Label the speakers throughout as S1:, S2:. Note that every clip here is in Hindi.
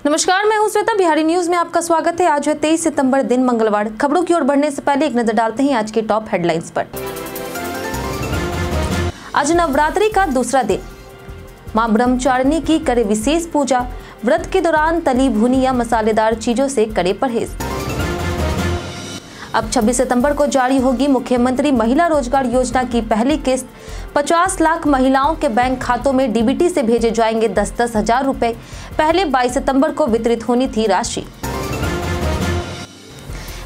S1: नमस्कार, मैं हूं श्वेता। बिहारी न्यूज में आपका स्वागत है। आज है 23 सितंबर, दिन मंगलवार। खबरों की ओर बढ़ने से पहले एक नजर डालते हैं आज के टॉप हेडलाइंस पर। आज नवरात्रि का दूसरा दिन, मां ब्रह्मचारिणी की करे विशेष पूजा। व्रत के दौरान तली भुनी या मसालेदार चीजों से करे परहेज। अब 26 सितंबर को जारी होगी मुख्यमंत्री महिला रोजगार योजना की पहली किस्त। 50 लाख महिलाओं के बैंक खातों में डीबीटी से भेजे जाएंगे 10-10 हजार रुपए। पहले 22 सितंबर को वितरित होनी थी राशि।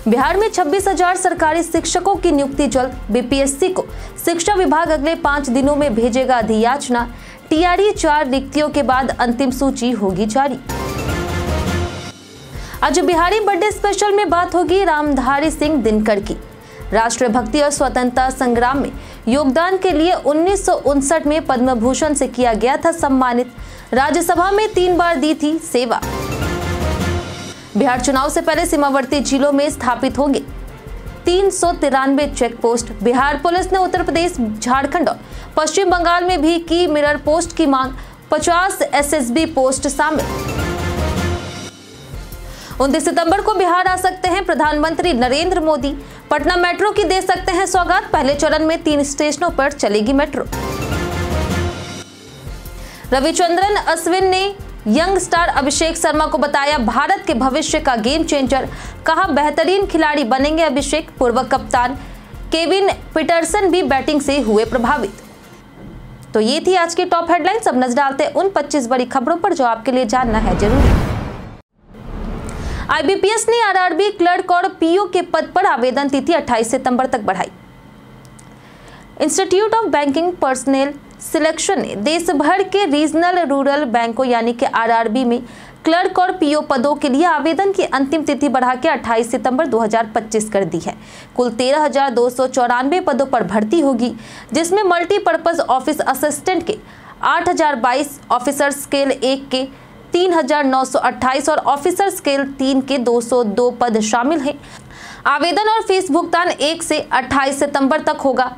S1: बिहार में 26,000 सरकारी शिक्षकों की नियुक्ति जल्द। बीपीएससी को शिक्षा विभाग अगले 5 दिनों में भेजेगा अधियाचना। टीआरई 4 रिक्तियों के बाद अंतिम सूची होगी जारी। आज बिहारी बर्थडे स्पेशल में बात होगी रामधारी सिंह दिनकर की। राष्ट्रीय भक्ति और स्वतंत्रता संग्राम में योगदान के लिए 1959 में पद्म भूषण से किया गया था सम्मानित। राज्यसभा में 3 बार दी थी सेवा। बिहार चुनाव से पहले सीमावर्ती जिलों में स्थापित होंगे 393 चेक पोस्ट। बिहार पुलिस ने उत्तर प्रदेश, झारखंड और पश्चिम बंगाल में भी की मिरर पोस्ट की मांग। 50 एसएसबी पोस्ट शामिल। 29 सितंबर को बिहार आ सकते हैं प्रधानमंत्री नरेंद्र मोदी। पटना मेट्रो की दे सकते हैं सौगात। पहले चरण में 3 स्टेशनों पर चलेगी मेट्रो। रविचंद्रन अश्विन ने यंग स्टार अभिषेक शर्मा को बताया भारत के भविष्य का गेम चेंजर। कहा बेहतरीन खिलाड़ी बनेंगे अभिषेक। पूर्व कप्तान केविन पीटरसन भी बैटिंग से हुए प्रभावित। तो ये थी आज की टॉप हेडलाइंस। अब नजर डालते हैं उन 25 बड़ी खबरों पर जो आपके लिए जानना है जरूरी। आईबीपीएस ने आरआरबी क्लर्क और पीओ के पद पर आवेदन तिथि 28 सितंबर तक बढ़ाई। Institute of banking personal selection ने देश भर के रीजनल रूरल बैंकों यानी कि आरआरबी में क्लर्क और पीओ पदों के लिए आवेदन की अंतिम तिथि बढ़ा के 28 सितंबर 2025 कर दी है। कुल 13,294 पदों पर भर्ती होगी, जिसमें मल्टीपर्पज ऑफिस असिस्टेंट के 8,022, ऑफिसर स्केल 1 के 3,928 और ऑफिसर स्केल 3 के 202 पद शामिल हैं। आवेदन और फीस भुगतान 1 से 28 सितंबर तक होगा।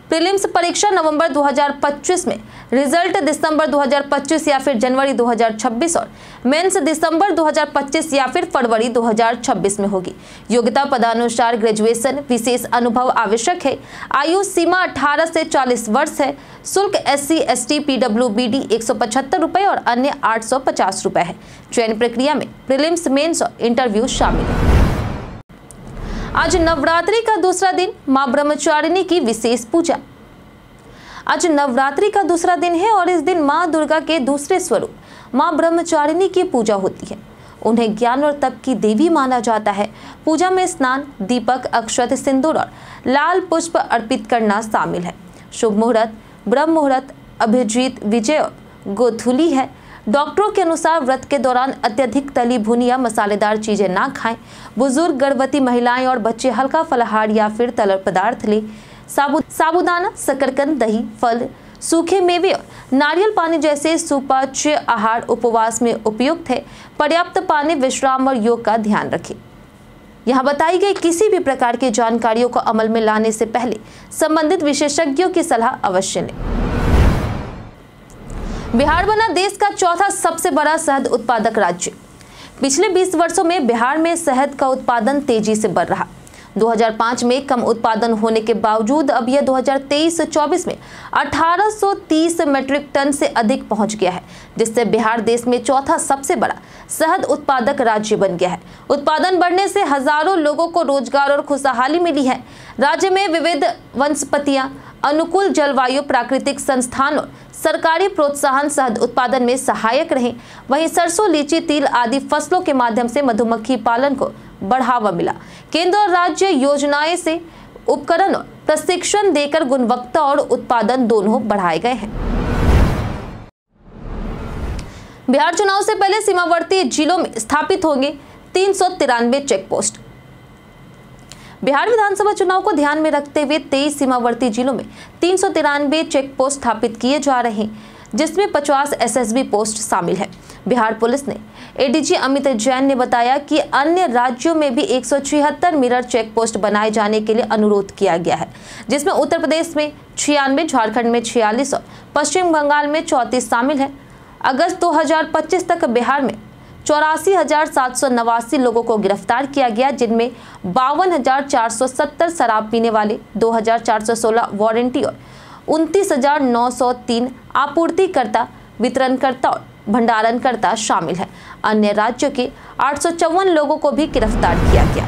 S1: प्रीलिम्स परीक्षा नवंबर 2025 में, रिजल्ट दिसंबर 2025 या फिर जनवरी 2026 और मेंस दिसंबर 2025 या फिर फरवरी 2026 में होगी। योग्यता पदानुसार ग्रेजुएशन, विशेष अनुभव आवश्यक है। आयु सीमा 18 से 40 वर्ष है। शुल्क SC ST PWBD 175 रुपए और अन्य 850 रुपए है। चयन प्रक्रिया में प्रीलिम्स, मेंस और इंटरव्यू शामिल है। आज नवरात्रि का दूसरा दिन, मां ब्रह्मचारिणी की विशेष पूजा। आज नवरात्रि का दूसरा दिन है और इस दिन मां दुर्गा के दूसरे स्वरूप मां ब्रह्मचारिणी की पूजा होती है। उन्हें ज्ञान और तप की देवी माना जाता है। पूजा में स्नान, दीपक, अक्षत, सिंदूर और लाल पुष्प अर्पित करना शामिल है। शुभ मुहूर्त ब्रह्म मुहूर्त, अभिजीत, विजय और गोधूली है। डॉक्टरों के अनुसार व्रत के दौरान अत्यधिक तली भुनी या मसालेदार चीजें ना खाएं। बुजुर्ग, गर्भवती महिलाएं और बच्चे हल्का फलाहार या फिर तल पदार्थ लें। साबूदाना, शकरकंद, दही, फल, सूखे मेवे और नारियल पानी जैसे सुपाच्य आहार उपवास में उपयुक्त है। पर्याप्त पानी, विश्राम और योग का ध्यान रखें। यहाँ बताई गई किसी भी प्रकार की जानकारियों को अमल में लाने से पहले संबंधित विशेषज्ञों की सलाह अवश्य लें। बिहार बना देश का चौथा सबसे बड़ा शहद उत्पादक राज्य। पिछले 20 वर्षों में बिहार में शहद का उत्पादन तेजी से बढ़ रहा। 2005 में कम उत्पादन होने के बावजूद अब यह 2023-24 में 1830 मीट्रिक टन से अधिक पहुंच गया है, जिससे बिहार देश में चौथा सबसे बड़ा शहद उत्पादक राज्य बन गया है। उत्पादन बढ़ने से हजारों लोगों को रोजगार और खुशहाली मिली है। राज्य में विविध वनस्पतियां, अनुकूल जलवायु, प्राकृतिक संस्थान और सरकारी प्रोत्साहन शहद उत्पादन में सहायक रहे। वहीं सरसों, लीची, तिल आदि फसलों के माध्यम से मधुमक्खी पालन को बढ़ावा मिला। केंद्र और राज्य योजनाएं से उपकरण और प्रशिक्षण देकर गुणवत्ता और उत्पादन दोनों बढ़ाए गए हैं। बिहार चुनाव से पहले सीमावर्ती जिलों में स्थापित होंगे 393 चेक पोस्ट। बिहार विधानसभा चुनाव को ध्यान में रखते हुए 23 सीमावर्ती जिलों में 393 चेक पोस्ट स्थापित किए जा रहे हैं, जिसमें 50 एसएसबी पोस्ट शामिल है। बिहार पुलिस ने एडीजी अमित जैन ने बताया कि अन्य राज्यों में भी 176 मिरर चेक पोस्ट बनाए जाने के लिए अनुरोध किया गया है, जिसमें उत्तर प्रदेश में 96, झारखंड में 46 और पश्चिम बंगाल में 34 शामिल है। अगस्त 2025 तक बिहार में 84,789 लोगों को गिरफ्तार किया गया, जिनमें 52,470 शराब पीने वाले, 2,416 वारंटी और 29,903 आपूर्तिकर्ता, वितरणकर्ता और भंडारणकर्ता शामिल हैं। अन्य राज्यों के 854 लोगों को भी गिरफ्तार किया गया।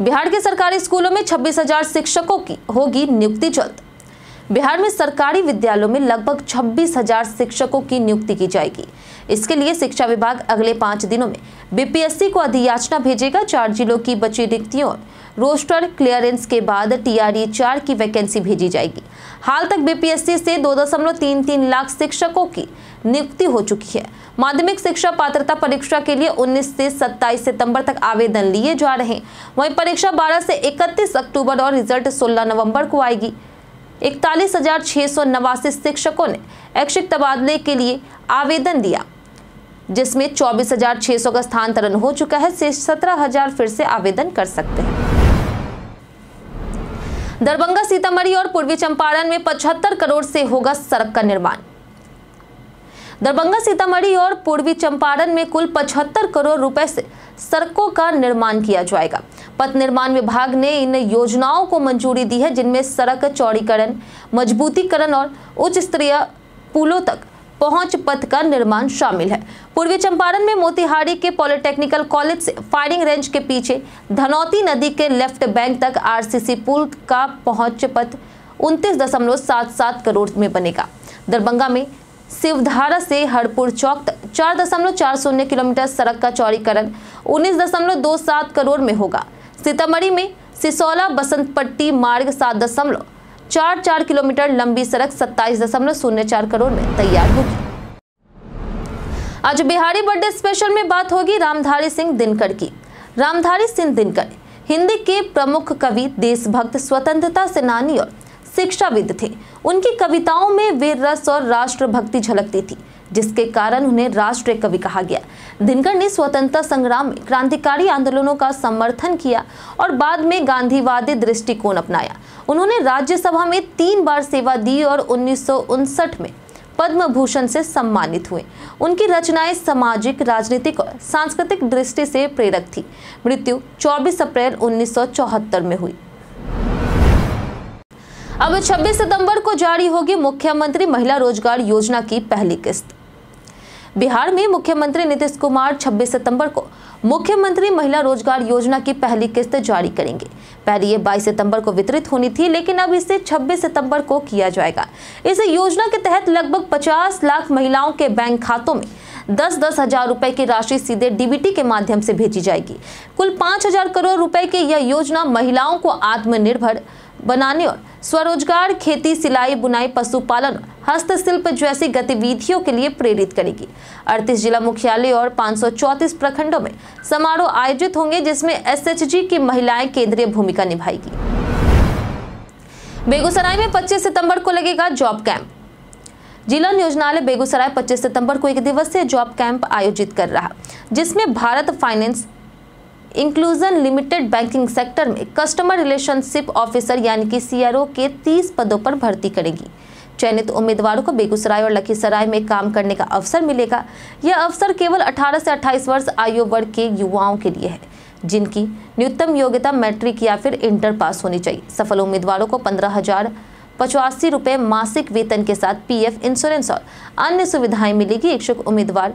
S1: बिहार के सरकारी स्कूलों में 26,000 शिक्षकों की होगी नियुक्ति जल्द। बिहार में सरकारी विद्यालयों में लगभग 26,000 शिक्षकों की नियुक्ति की जाएगी। इसके लिए शिक्षा विभाग अगले 5 दिनों में बीपीएससी को अधियाचना भेजेगा। 4 जिलों की बची रिक्तियों और रोस्टर क्लियरेंस के बाद टीआरई 4 की वैकेंसी भेजी जाएगी। हाल तक बीपीएससी से 2.33 लाख शिक्षकों की नियुक्ति हो चुकी है। माध्यमिक शिक्षा पात्रता परीक्षा के लिए 19 से 27 सितंबर तक आवेदन लिए जा रहे हैं। वहीं परीक्षा 12 से 31 अक्टूबर और रिजल्ट 16 नवंबर को आएगी। 41,689 शिक्षकों ने ऐच्छिक तबादले के लिए आवेदन दिया, जिसमें 24,600 का स्थानांतरण हो चुका है। शेष 17,000 फिर से आवेदन कर सकते हैं। दरभंगा, सीतामढ़ी और पूर्वी चंपारण में 75 करोड़ से होगा सड़क का निर्माण। दरभंगा, सीतामढ़ी और पूर्वी चंपारण में कुल 75 करोड़ रुपए से सड़कों का निर्माण किया जाएगा। पथ निर्माण विभाग ने इन योजनाओं को मंजूरी दी है, जिनमें सड़क चौड़ीकरण, मजबूतीकरण और उच्च स्तरीय पुलों तक पहुंच पथ का निर्माण शामिल है। पूर्वी चंपारण में मोतिहारी के पॉलिटेक्निकल कॉलेज से फायरिंग रेंज के पीछे धनौती नदी के लेफ्ट बैंक तक आरसीसी पुल का पहुंच पथ 29.77 करोड़ में बनेगा। दरभंगा में शिवधारा से हरपुर चौक तक 4.40 किलोमीटर सड़क का चौड़ीकरण 19.27 करोड़ में होगा। सीतामढ़ी में सिसौला बसंतपट्टी मार्ग 7.44 किलोमीटर लंबी सड़क 27.04 करोड़ में तैयार होगी। आज बिहारी बर्थडे स्पेशल में बात होगी रामधारी सिंह दिनकर की। रामधारी सिंह दिनकर हिंदी के प्रमुख कवि, देशभक्त, स्वतंत्रता सेनानी और शिक्षाविद थे। उनकी कविताओं में वीर रस और राष्ट्रभक्ति झलकती थी, जिसके कारण उन्हें राष्ट्रीय कवि कहा गया। दिनकर ने स्वतंत्रता संग्राम में क्रांतिकारी आंदोलनों का समर्थन किया और बाद में गांधीवादी दृष्टिकोण अपनाया। उन्होंने राज्यसभा में 3 बार सेवा दी और 1959 में पद्म भूषण से सम्मानित हुए। उनकी रचनाएं सामाजिक, राजनीतिक और सांस्कृतिक दृष्टि से प्रेरक थी। मृत्यु 24 अप्रैल 1974 में हुई। अब 26 सितंबर को जारी होगी मुख्यमंत्री महिला रोजगार योजना की पहली किस्त। बिहार में मुख्यमंत्री नीतीश कुमार 26 सितंबर को मुख्यमंत्री महिला रोजगार योजना की पहली किस्त जारी करेंगे। पहले ये 22 सितंबर को वितरित होनी थी, लेकिन अब इसे 26 सितंबर को किया जाएगा। इस योजना के तहत लगभग 50 लाख महिलाओं के बैंक खातों में 10-10 हजार रुपए की राशि सीधे डीबीटी के माध्यम से भेजी जाएगी। कुल 5,000 करोड़ रुपए की यह योजना महिलाओं को आत्मनिर्भर बनाने और स्वरोजगार, खेती, सिलाई, बुनाई, पशुपालन, हस्तशिल्प जैसी गतिविधियों के लिए प्रेरित करेगी। 38 जिला मुख्यालय और 534 प्रखंडों में समारोह आयोजित होंगे, जिसमें एसएचजी की महिलाएं केंद्रीय भूमिका निभाएगी। बेगूसराय में 25 सितंबर को लगेगा जॉब कैंप। जिला नियोजनालय बेगूसराय 25 सितंबर को 1 दिवसीय जॉब कैंप आयोजित कर रहा, जिसमें Bharat finance inclusion limited banking sector में कस्टमर रिलेशनशिप ऑफिसर यानी कि सीआरओ के 30 पदों पर भर्ती करेगी। चयनित उम्मीदवारों को बेगूसराय और लखीसराय में काम करने का अवसर मिलेगा। यह अवसर केवल 18 से 28 वर्ष आयु वर्ग के युवाओं के लिए है, जिनकी न्यूनतम योग्यता मैट्रिक या फिर इंटर पास होनी चाहिए। सफल उम्मीदवारों को 15,085 रुपये मासिक वेतन के साथ पीएफ, इंश्योरेंस और अन्य सुविधाएं मिलेगी। इच्छुक उम्मीदवार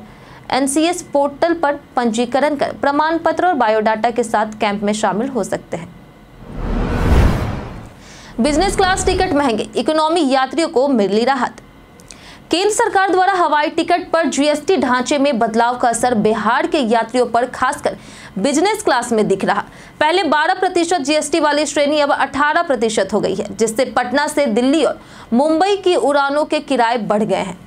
S1: एनसीएस पोर्टल पर पंजीकरण कर प्रमाण पत्र और बायोडाटा के साथ कैंप में शामिल हो सकते हैं। बिजनेस क्लास टिकट महंगे, इकोनॉमी यात्रियों को मिली राहत। केंद्र सरकार द्वारा हवाई टिकट पर जीएसटी ढांचे में बदलाव का असर बिहार के यात्रियों पर खासकर बिजनेस क्लास में दिख रहा। पहले 12% जीएसटी वाली श्रेणी अब 18% हो गई है, जिससे पटना से दिल्ली और मुंबई की उड़ानों के किराए बढ़ गए हैं।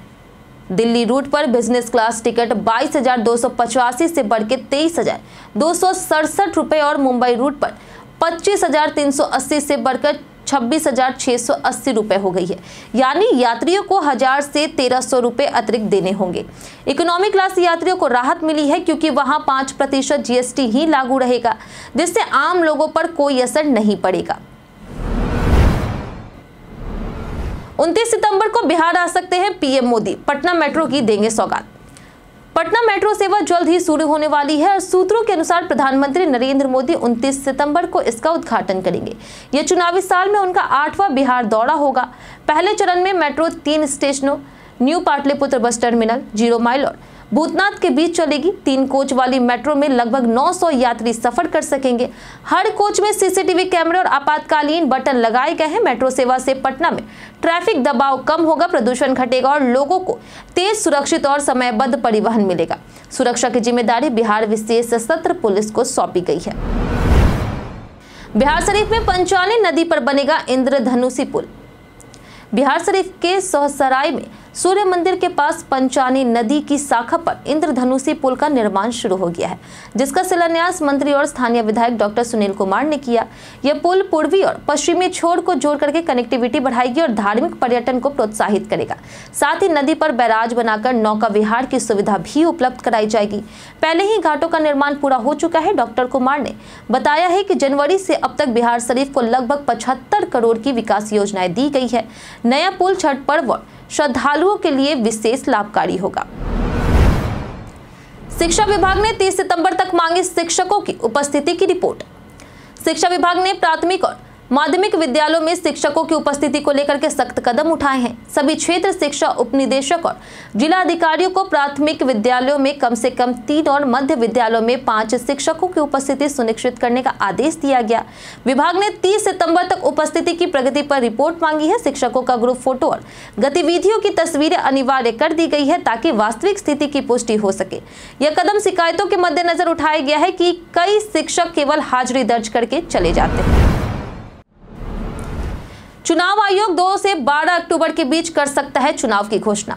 S1: दिल्ली रूट पर बिजनेस क्लास टिकट 22,285 से बढ़ के 23,267 रुपये और मुंबई रूट पर 25,380 से बढ़कर 26,680 रुपये हो गई है। यानी यात्रियों को 1,000 से 1,300 रुपये अतिरिक्त देने होंगे। इकोनॉमी क्लास यात्रियों को राहत मिली है, क्योंकि वहां 5% जीएसटी ही लागू रहेगा, जिससे आम लोगों पर कोई असर नहीं पड़ेगा। 29 सितंबर को बिहार आ सकते हैं पीएम मोदी, पटना मेट्रो की देंगे सौगात। पटना मेट्रो सेवा जल्द ही शुरू होने वाली है और सूत्रों के अनुसार प्रधानमंत्री नरेंद्र मोदी 29 सितंबर को इसका उद्घाटन करेंगे। यह चुनावी साल में उनका 8वां बिहार दौरा होगा। पहले चरण में मेट्रो 3 स्टेशनों new Pataliputra bus terminal, 0 mile और भूतनाथ के बीच चलेगी। 3 कोच वाली मेट्रो में लगभग 900 यात्री सफर कर सकेंगे। हर कोच में सीसीटीवी कैमरे और आपातकालीन बटन लगाए गए हैं। मेट्रो सेवा से पटना में ट्रैफिक दबाव कम होगा, प्रदूषण घटेगा और लोगों को तेज, सुरक्षित और समयबद्ध परिवहन मिलेगा। सुरक्षा की जिम्मेदारी बिहार विशेष सशस्त्र पुलिस को सौंपी गई है। बिहार शरीफ में पंचानी नदी पर बनेगा इंद्रधनुषी पुल। बिहार शरीफ के सोहसराय में सूर्य मंदिर के पास पंचानी नदी की शाखा पर इंद्रधनुषी पुल का निर्माण शुरू हो गया है, जिसका शिलान्यास मंत्री और स्थानीय विधायक डॉक्टर सुनील कुमार ने किया। यह पुल पूर्वी और पश्चिमी छोर को जोड़ करके कनेक्टिविटी बढ़ाएगी और धार्मिक पर्यटन को प्रोत्साहित करेगा। साथ ही नदी पर बैराज बनाकर नौका विहार की सुविधा भी उपलब्ध कराई जाएगी। पहले ही घाटों का निर्माण पूरा हो चुका है। डॉक्टर कुमार ने बताया है कि जनवरी से अब तक बिहार शरीफ को लगभग 75 करोड़ की विकास योजनाएं दी गई है। नया पुल छठ पर्व और श्रद्धालुओं के लिए विशेष लाभकारी होगा। शिक्षा विभाग ने 30 सितंबर तक मांगी शिक्षकों की उपस्थिति की रिपोर्ट। शिक्षा विभाग ने प्राथमिक और माध्यमिक विद्यालयों में शिक्षकों की उपस्थिति को लेकर के सख्त कदम उठाए हैं। सभी क्षेत्र शिक्षा उपनिदेशक और जिला अधिकारियों को प्राथमिक विद्यालयों में कम से कम 3 और मध्य विद्यालयों में 5 शिक्षकों की उपस्थिति सुनिश्चित करने का आदेश दिया गया। विभाग ने 30 सितंबर तक उपस्थिति की प्रगति पर रिपोर्ट मांगी है। शिक्षकों का ग्रुप फोटो और गतिविधियों की तस्वीरें अनिवार्य कर दी गई है ताकि वास्तविक स्थिति की पुष्टि हो सके। यह कदम शिकायतों के मद्देनजर उठाया गया है कि कई शिक्षक केवल हाजिरी दर्ज करके चले जाते हैं। चुनाव आयोग 2 से 12 अक्टूबर के बीच कर सकता है चुनाव की घोषणा।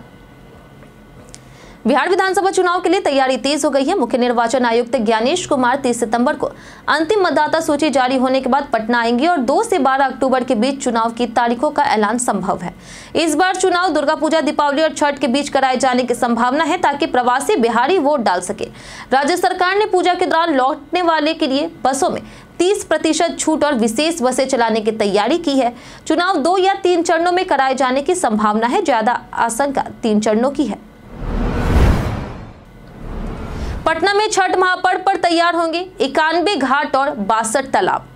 S1: बिहार विधानसभा चुनाव के लिए तैयारी तेज हो गई है। मुख्य निर्वाचन आयुक्त ज्ञानेश कुमार 30 सितंबर को अंतिम मतदाता सूची जारी होने के बाद पटना आएंगे और 2 से 12 अक्टूबर के बीच चुनाव की तारीखों का ऐलान संभव है। इस बार चुनाव दुर्गा पूजा, दीपावली और छठ के बीच कराए जाने की संभावना है ताकि प्रवासी बिहारी वोट डाल सके। राज्य सरकार ने पूजा के दौरान लौटने वाले के लिए बसों में 30% छूट और विशेष बसें चलाने की तैयारी की है। चुनाव 2 या 3 चरणों में कराए जाने की संभावना है। ज्यादा आशंका 3 चरणों की है। पटना में छठ महापर्व पर तैयार होंगे 91 घाट और 62 तालाब।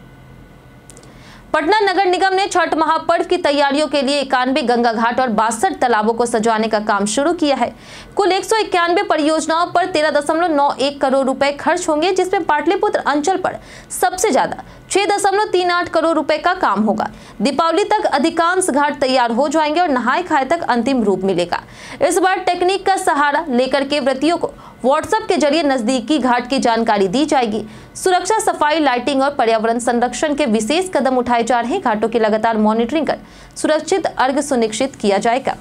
S1: पटना नगर निगम ने छठ महापर्व की तैयारियों के लिए 91 गंगा घाट और 62 तालाबों को सजाने का काम शुरू किया है। कुल 191 परियोजनाओं पर 13.91 करोड़ रुपए खर्च होंगे, जिसमें पाटलिपुत्र अंचल पर सबसे ज्यादा 6.38 करोड़ रुपए का काम होगा। दीपावली तक अधिकांश घाट तैयार हो जाएंगे और नहाय खाए तक अंतिम रूप मिलेगा। इस बार टेक्निक का सहारा लेकर के व्रतियों को व्हाट्सएप के जरिए नजदीकी घाट की जानकारी दी जाएगी। सुरक्षा, सफाई, लाइटिंग और पर्यावरण संरक्षण के विशेष कदम उठाए जा रहे हैं। घाटों की लगातार मॉनिटरिंग कर सुरक्षित अर्घ सुनिश्चित किया जाएगा।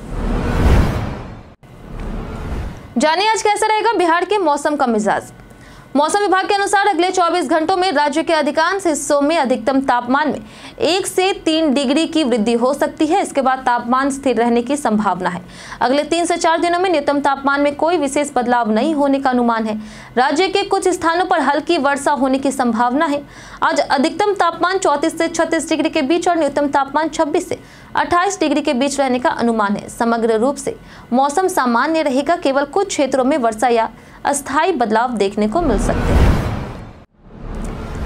S1: जानिए आज कैसा रहेगा बिहार के मौसम का मिजाज। मौसम विभाग के अनुसार अगले 24 घंटों में राज्य के अधिकांश हिस्सों में अधिकतम तापमान में 1 से 3 डिग्री की वृद्धि हो सकती है। इसके बाद तापमान स्थिर रहने की संभावना है। अगले 3 से 4 दिनों में न्यूनतम तापमान में कोई विशेष बदलाव नहीं होने का अनुमान है। राज्य के कुछ स्थानों पर हल्की वर्षा होने की संभावना है। आज अधिकतम तापमान 34 से 36 डिग्री के बीच और न्यूनतम तापमान 26 से 28 डिग्री के बीच रहने का अनुमान है। समग्र रूप से मौसम सामान्य रहेगा। केवल कुछ क्षेत्रों में वर्षा या अस्थायी बदलाव देखने को मिल सकते हैं।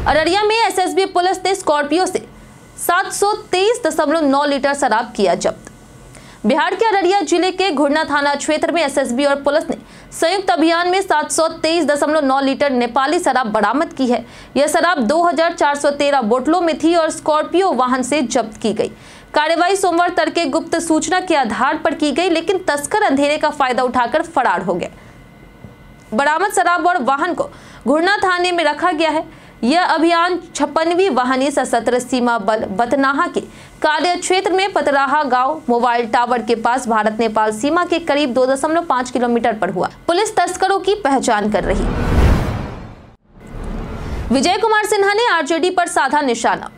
S1: अररिया में एसएसबी पुलिस ने स्कॉर्पियो से 723.9 लीटर शराब किया जब्त। बिहार के अररिया जिले के घुड़ना थाना क्षेत्र में एसएसबी और पुलिस ने संयुक्त अभियान में 723.9 लीटर नेपाली शराब बरामद की है। यह शराब 2413 बोतलों में थी और स्कॉर्पियो वाहन से जब्त की गई। कार्रवाई सोमवार तड़के गुप्त सूचना के आधार पर की गई, लेकिन तस्कर अंधेरे का फायदा उठाकर फरार हो गए। बरामद शराब और वाहन को घुड़ना थाने में रखा गया है। यह अभियान 56वीं वाहनी सशस्त्र सीमा बल बतनाहा के कार्य क्षेत्र में पतराहा गांव मोबाइल टावर के पास भारत नेपाल सीमा के करीब 2.5 किलोमीटर पर हुआ। पुलिस तस्करों की पहचान कर रही। विजय कुमार सिन्हा ने आरजेडी पर साधा निशाना।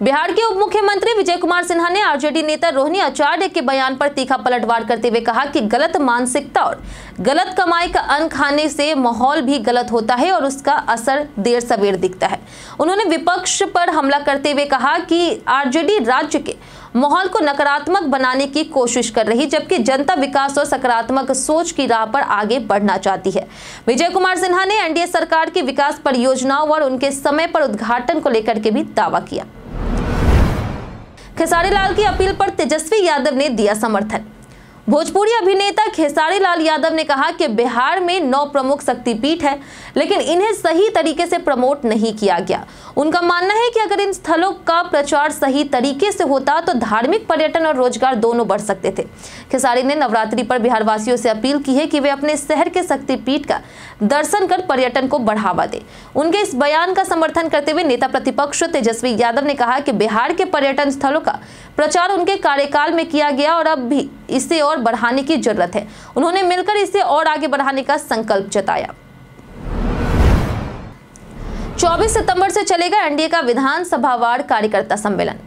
S1: बिहार के उप मुख्यमंत्री विजय कुमार सिन्हा ने आरजेडी नेता रोहिणी आचार्य के बयान पर तीखा पलटवार करते हुए कहा कि गलत मानसिकता और गलत कमाई का अन्न खाने से माहौल भी गलत होता है और उसका असर देर सवेर दिखता है। उन्होंने विपक्ष पर हमला करते हुए कहा कि आरजेडी राज्य के माहौल को नकारात्मक बनाने की कोशिश कर रही, जबकि जनता विकास और सकारात्मक सोच की राह पर आगे बढ़ना चाहती है। विजय कुमार सिन्हा ने एनडीए सरकार की विकास परियोजनाओं और उनके समय पर उद्घाटन को लेकर के भी दावा किया। खेसारी लाल की अपील पर तेजस्वी यादव ने दिया समर्थन। भोजपुरी अभिनेता खेसारी लाल यादव ने कहा कि बिहार में 9 प्रमुख शक्तिपीठ है, लेकिन इन्हें सही तरीके से प्रमोट नहीं किया गया। उनका मानना है कि अगर इन स्थलों का प्रचार सही तरीके से होता तो धार्मिक पर्यटन और रोजगार दोनों बढ़ सकते थे। खेसारी ने नवरात्रि पर बिहार वासियों से अपील की है कि वे अपने शहर के शक्तिपीठ का दर्शन कर पर्यटन को बढ़ावा दें। उनके इस बयान का समर्थन करते हुए नेता प्रतिपक्ष तेजस्वी यादव ने कहा कि बिहार के पर्यटन स्थलों का प्रचार उनके कार्यकाल में किया गया और अब भी इसे और बढ़ाने की जरूरत है। उन्होंने मिलकर इसे और आगे बढ़ाने का संकल्प जताया। 24 सितंबर से चलेगा एनडीए का विधानसभावार कार्यकर्ता सम्मेलन।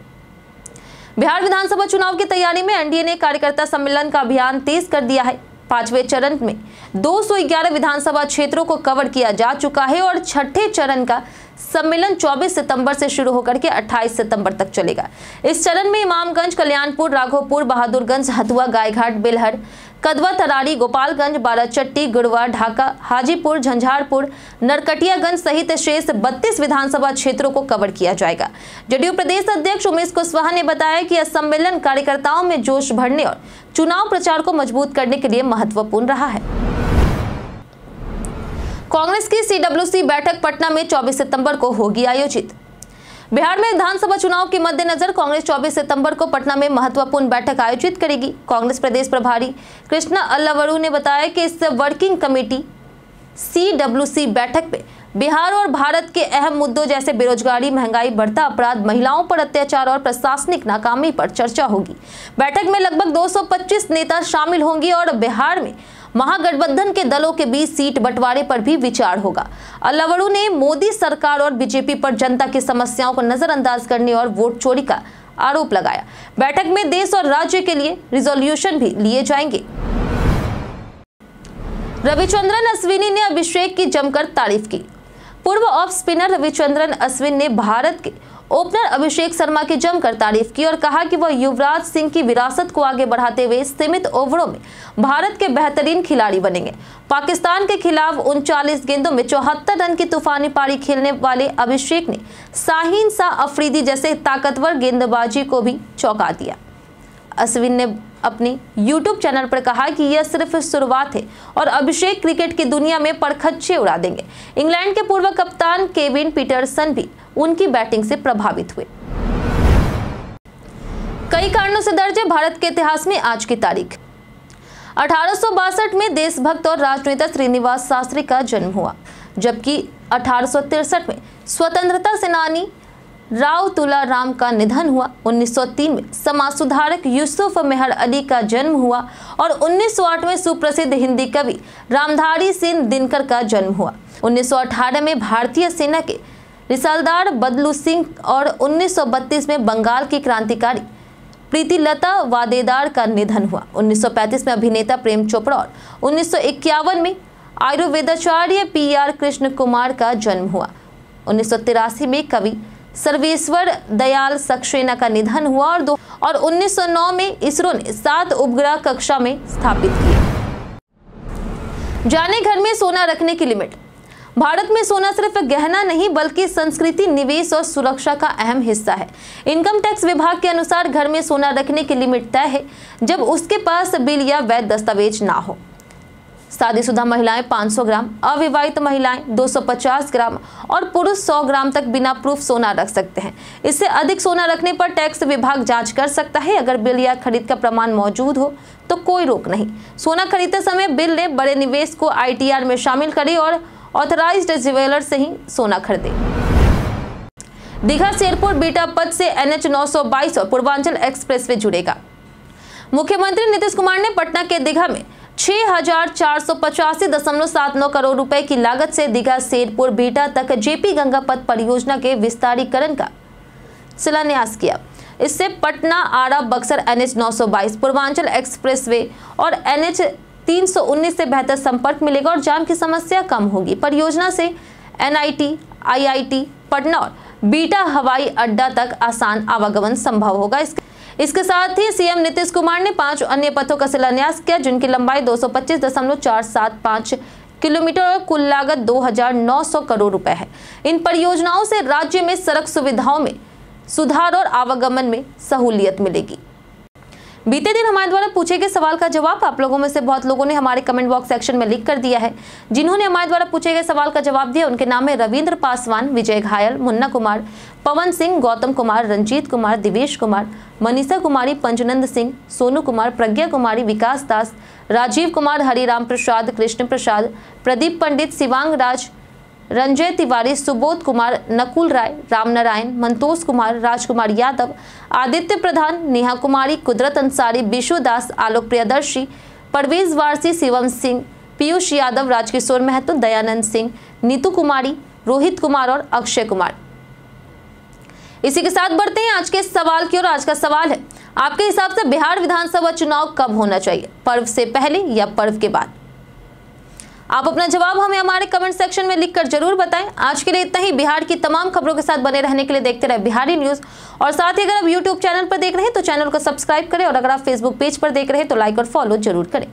S1: बिहार विधानसभा चुनाव की तैयारी में एनडीए ने कार्यकर्ता सम्मेलन का अभियान तेज कर दिया है। 5वें चरण में 211 विधानसभा क्षेत्रों को कवर किया जा चुका है और छठे चरण का सम्मेलन 24 सितंबर से शुरू होकर के 28 सितंबर तक चलेगा। इस चरण में इमामगंज, कल्याणपुर, राघोपुर, बहादुरगंज, हथुआ, गायघाट, बेलहर, कदवा, तरारी, गोपालगंज, बाराचट्टी, गुड़वा, ढाका, हाजीपुर, झंझारपुर, नरकटियागंज सहित शेष 32 विधानसभा क्षेत्रों को कवर किया जाएगा। जदयू प्रदेश अध्यक्ष उमेश कुशवाहा ने बताया कि यह सम्मेलन कार्यकर्ताओं में जोश भरने और चुनाव प्रचार को मजबूत करने के लिए महत्वपूर्ण रहा है। कांग्रेस की सीडब्ल्यूसी बैठक पटना में 24 सितंबर को होगी आयोजित। बिहार में विधानसभा चुनाव के मद्देनजर कांग्रेस 24 सितंबर को पटना में महत्वपूर्ण बैठक आयोजित करेगी। कांग्रेस प्रदेश प्रभारी कृष्णा अल्लावरू ने बताया कि इस वर्किंग कमेटी सीडब्ल्यूसी बैठक में बिहार और भारत के अहम मुद्दों जैसे बेरोजगारी, महंगाई, बढ़ता अपराध, महिलाओं पर अत्याचार और प्रशासनिक नाकामी पर चर्चा होगी। बैठक में लगभग 225 नेता शामिल होंगे और बिहार में महागठबंधन के दलों के बीच सीट बंटवारे पर भी विचार होगा। अल्लावरू ने मोदी सरकार और बीजेपी पर जनता की समस्याओं को नजरअंदाज करने और वोट चोरी का आरोप लगाया। बैठक में देश और राज्य के लिए रिजोल्यूशन भी लिए जाएंगे। रविचंद्रन अश्विनी ने अभिषेक की जमकर तारीफ की। पूर्व ऑफ स्पिनर रविचंद्रन अश्विन ने भारत के ओपनर अभिषेक शर्मा की जमकर तारीफ की और कहा कि वह युवराज सिंह की विरासत को आगे बढ़ाते हुए सीमित ओवरों में भारत के बेहतरीन खिलाड़ी बनेंगे। पाकिस्तान के खिलाफ 39 गेंदों में 74 रन की तूफानी पारी खेलने वाले अभिषेक ने शाहीन शाह अफरीदी जैसे ताकतवर गेंदबाजी को भी चौंका दिया। अश्विन ने अपने YouTube चैनल पर कहा कि यह सिर्फ शुरुआत है और अभिषेक क्रिकेट की दुनिया में परखच्चे उड़ा देंगे। इंग्लैंड के पूर्व कप्तान केविन पीटरसन भी उनकी बैटिंग से प्रभावित हुए। कई कारणों से दर्ज है भारत के इतिहास में आज की तारीख। 1862 में देशभक्त और राजनेता श्रीनिवास शास्त्री का जन्म हुआ, जबकि 1863 में स्वतंत्रता सेनानी राव तुलाराम का निधन हुआ। 1903 में समाज सुधारक यूसुफ मेहर अली का जन्म हुआ और 1908 में सुप्रसिद्ध हिंदी कवि रामधारी सिंह दिनकर का जन्म हुआ। 1918 में भारतीय सेना के रिसालदार बदलू सिंह और 1932 में बंगाल की क्रांतिकारी प्रीतिलता वादेदार का निधन हुआ। 1935 में अभिनेता प्रेम चोपड़ा और 1951 में आयुर्वेदाचार्य PR कृष्ण कुमार का जन्म हुआ। 1983 में कवि सर्वेश्वर दयाल सक्सेना का निधन हुआ और 1909 में इसरो ने 7 उपग्रह कक्षा में स्थापित किए। जाने घर में सोना रखने की लिमिट। भारत में सोना सिर्फ गहना नहीं बल्कि संस्कृति, निवेश और सुरक्षा का अहम हिस्सा है। इनकम टैक्स विभाग के अनुसार घर में सोना रखने की लिमिट तय है जब उसके पास बिल या वैध दस्तावेज ना हो। शादीशुदा महिलाएं 500 ग्राम, अविवाहित महिलाएं 250 ग्राम और पुरुष 100 ग्राम तक बिना प्रूफ सोना रख सकते हैं। इससे अधिक सोना रखने पर टैक्स विभाग जांच कर सकता है। अगर बिल या खरीद का प्रमाण मौजूद हो तो कोई रोक नहीं। सोना खरीदते समय बिल ने बड़े निवेश को ITR में शामिल करें और ऑथराइज्ड ज्वेलर से ही सोना खरीदे। दीघा शेरपुर बीटा पथ से NH 922 और पूर्वांचल एक्सप्रेसवे जुड़ेगा। मुख्यमंत्री नीतीश कुमार ने पटना के दीघा में 6485.79 करोड़ रुपए की लागत से दीघा शेरपुर बीटा तक JP गंगा पथ परियोजना के विस्तारीकरण का शिलान्यास किया। इससे पटना आरा बक्सर NH 922, पूर्वांचल एक्सप्रेसवे और NH 319 से बेहतर संपर्क मिलेगा और जाम की समस्या कम होगी। परियोजना से NIT, IIT पटना और बीटा हवाई अड्डा तक आसान आवागमन संभव होगा। इसके साथ ही सीएम नीतीश कुमार ने 5 अन्य पथों का शिलान्यास किया, जिनकी लंबाई 225.475 किलोमीटर और कुल लागत 2,900 करोड़ रुपए है। इन परियोजनाओं से राज्य में सड़क सुविधाओं में सुधार और आवागमन में सहूलियत मिलेगी। बीते दिन हमारे द्वारा पूछे गए सवाल का जवाब आप लोगों में से बहुत लोगों ने हमारे कमेंट बॉक्स सेक्शन में लिख कर दिया है। जिन्होंने हमारे द्वारा पूछे गए सवाल का जवाब दिया उनके नाम है रविंद्र पासवान, विजय घायल, मुन्ना कुमार, पवन सिंह, गौतम कुमार, रंजीत कुमार, दिवेश कुमार, मनीषा कुमारी, पंचनंद सिंह, सोनू कुमार, प्रज्ञा कुमारी, विकास दास, राजीव कुमार, हरिराम प्रसाद, कृष्ण प्रसाद, प्रदीप पंडित, शिवांग राज, रंजय तिवारी, सुबोध कुमार, नकुल राय, रामनारायण, मंतोष कुमार, राजकुमार यादव, आदित्य प्रधान, नेहा कुमारी, कुदरत अंसारी, बिशु दास, आलोक प्रियदर्शी, परवेज वारसी, शिवम सिंह, पीयूष यादव, राजकिशोर महतो, दयानंद सिंह, नीतू कुमारी, रोहित कुमार और अक्षय कुमार। इसी के साथ बढ़ते हैं आज के सवाल की ओर। आज का सवाल है, आपके हिसाब से बिहार विधानसभा चुनाव कब होना चाहिए, पर्व से पहले या पर्व के बाद? आप अपना जवाब हमें हमारे कमेंट सेक्शन में लिखकर जरूर बताएं। आज के लिए इतना ही। बिहार की तमाम खबरों के साथ बने रहने के लिए देखते रहे बिहारी न्यूज और साथ ही अगर आप यूट्यूब चैनल पर देख रहे हैं तो चैनल को सब्सक्राइब करें और अगर आप फेसबुक पेज पर देख रहे हैं तो लाइक और फॉलो जरूर करें।